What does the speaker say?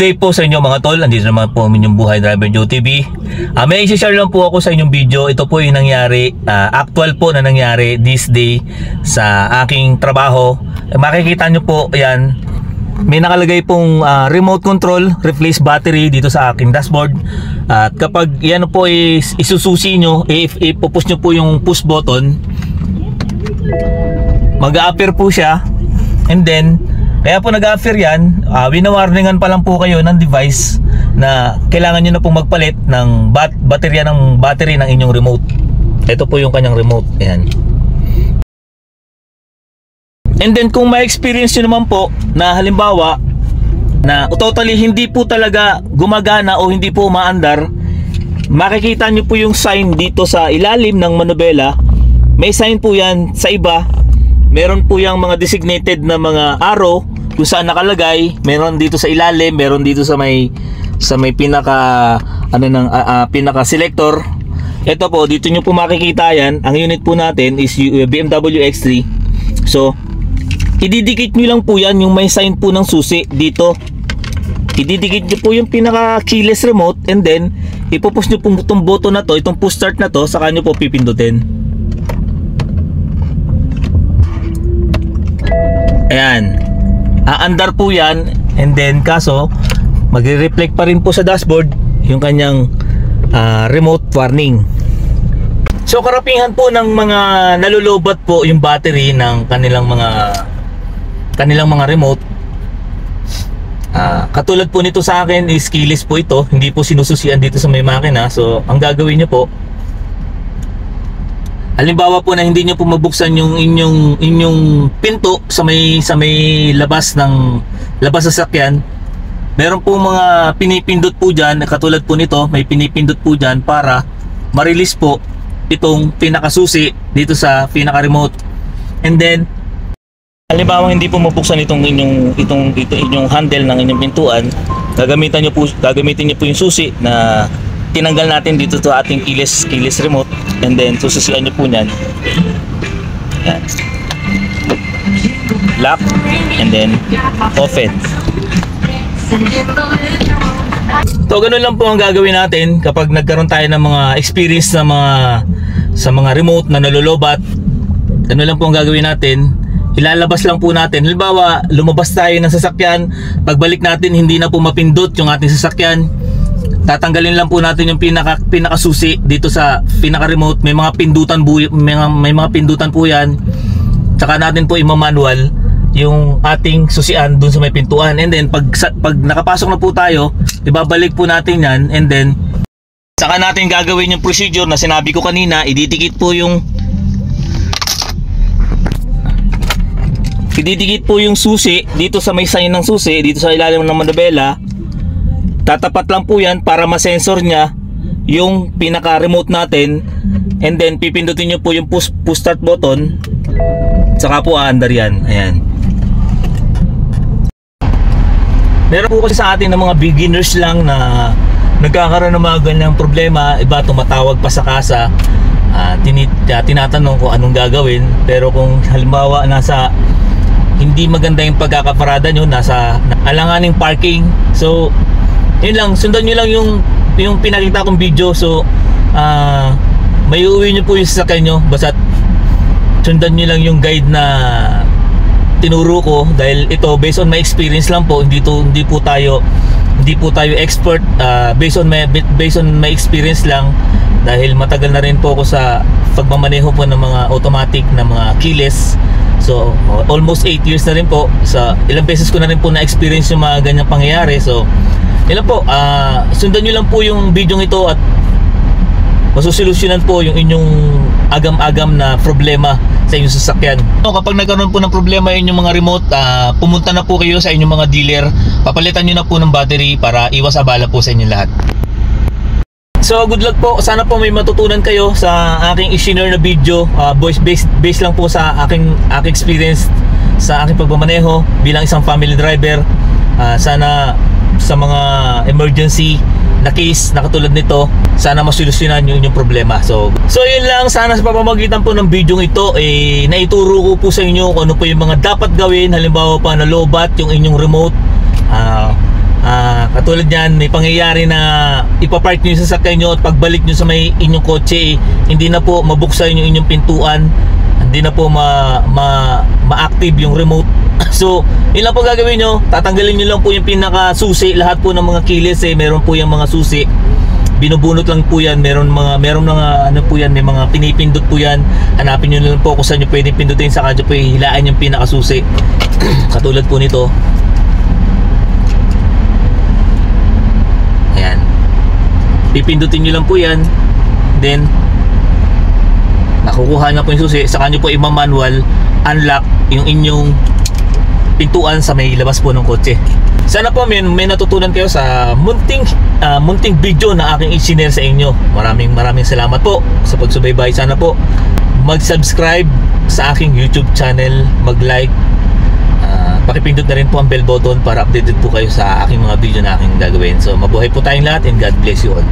day po sa inyo mga tol. Andito naman po ang inyong Buhay Driver Joe TV. May isi-share lang po ako sa inyong video. Ito po yung nangyari, actual po na nangyari this day sa aking trabaho. Makikita nyo po yan, may nakalagay pong remote control replace battery dito sa aking dashboard. At kapag yan po is isususi nyo, ipupush nyo po yung push button, mag-a-appear po siya. And then kaya po nag-a-appear yan, winawarningan pa lang po kayo ng device na kailangan nyo na pong magpalit ng battery ng inyong remote. Ito po yung kanyang remote. Ayan. And then kung may experience nyo naman po na halimbawa na totally hindi po talaga gumagana o hindi po umaandar, makikita nyo po yung sign dito sa ilalim ng manubela. May sign po yan sa iba. Meron po yung mga designated na mga arrow kung saan nakalagay. Meron dito sa ilalim, meron dito sa may pinaka pinaka selector. Ito po, dito nyo po makikita yan. Ang unit po natin is BMW X3. So, ididikit nyo lang po yan, yung may sign po ng susi dito. Ididikit nyo po yung pinaka keyless remote, and then ipupush nyo po itong button na to, itong push start na to, saka nyo po pipindutin. Ayan, aandar po yan, and then kaso magre-reflect pa rin po sa dashboard yung kanyang remote warning. So karamihan po ng mga nalulubat po yung battery ng kanilang mga remote. Katulad po nito sa akin is keyless po ito, hindi po sinususian dito sa may makina. So ang gagawin nyo po, halimbawa po na hindi nyo po mabuksan yung inyong pinto sa may labas sa sasakyan, meron po mga pinipindot po dyan, katulad po nito, may pinipindot po dyan para ma-release po itong pinakasusi dito sa pinaka-remote. And then halimbawa hindi po mabuksan itong inyong handle ng inyong pintuan, gagamitin nyo po yung susi na tinanggal natin dito sa ating keyless remote, and then sususian nyo po nyan. Yan. Lock, and then open. So ganun lang po ang gagawin natin kapag nagkaroon tayo ng mga experience sa mga remote na nalulobat. Ganun lang po ang gagawin natin. Ilalabas lang po natin. Halimbawa, lumabas tayo ng sasakyan, pagbalik natin hindi na po mapindot yung ating sasakyan. Tatanggalin lang po natin yung pinakasusi dito sa pinaka-remote. May mga pindutan po yan. Tsaka natin po i-manual yung ating susian dun sa may pintuan. And then pag nakapasok na po tayo, ibabalik po natin yan, and then saka natin gagawin yung procedure na sinabi ko kanina. Ididikit po yung susi dito sa may sign ng susi dito sa ilalim ng manubela. Tatapat lang po yan para ma-sensor niya yung pinaka-remote natin, and then pipindutin nyo po yung push start button, saka po aandar yan. Ayan. Meron po kasi sa atin ng mga beginners lang na nagkakaroon ng mga ganyang problema. Iba tumatawag pa sa kasa, tinatanong kung anong gagawin. Pero kung halimbawa nasa hindi maganda yung pagkakaparada nyo, nasa alanganing parking, so yun lang, sundan nyo lang yung pinakita kong video. So may uuwi nyo po yung sasakyan nyo, basta sundan nyo lang yung guide na tinuro ko, dahil ito based on my experience lang po. Hindi po tayo expert, based on my experience lang, dahil matagal na rin po ako sa pagmamaneho po ng mga automatic na mga keyless. So almost 8 years na rin po. Sa ilang beses ko na rin po na experience yung mga ganyang pangyayari. So yun po, sundan nyo lang po yung video ito at masusolusyonan po yung inyong agam-agam na problema sa inyong sasakyan. So, kapag nagkaroon po ng problema yung mga remote, pumunta na po kayo sa inyong mga dealer, papalitan nyo na po ng battery para iwas abala po sa inyong lahat. So good luck po, sana po may matutunan kayo sa aking i-share na video. Based lang po sa aking experience sa aking pagmamaneho bilang isang family driver. Sana sa mga emergency na case na katulad nito, sana masolusyonan yung inyong problema. So yun lang, sana sa pamamagitan po ng video ito, naituro ko po sa inyo kung ano po yung mga dapat gawin. Halimbawa pa na lobat yung inyong remote, Katulad niyan, may pangyayari na ipapark nyo yung sasakyan nyo at pagbalik nyo sa may inyong kotse, hindi na po mabuksan yung inyong pintuan, hindi na po ma-active yung remote. So, yun lang po gagawin nyo. Tatanggalin nyo lang po yung pinaka-susi. Lahat po ng mga keyless meron po yung mga susi. Binubunot lang po yan. Meron mga ano po yan, may mga pinipindot po yan. Hanapin nyo lang po kung saan nyo pwedeng pindutin, sa kanyo po hilaan yung pinaka-susi. Katulad po nito. Ayan. Pipindutin nyo lang po yan. Then nakukuha na po yung susi. Sa kanyo po i-manual unlock yung inyong pintuan sa may labas po ng kotse. Sana po may natutunan kayo sa munting video na aking i-share sa inyo. Maraming salamat po sa pagsubaybay. Sana po mag-subscribe sa aking YouTube channel, mag-like, pakipindot na rin po ang bell button para updated po kayo sa aking mga video na aking gagawin. So mabuhay po tayong lahat and God bless you all.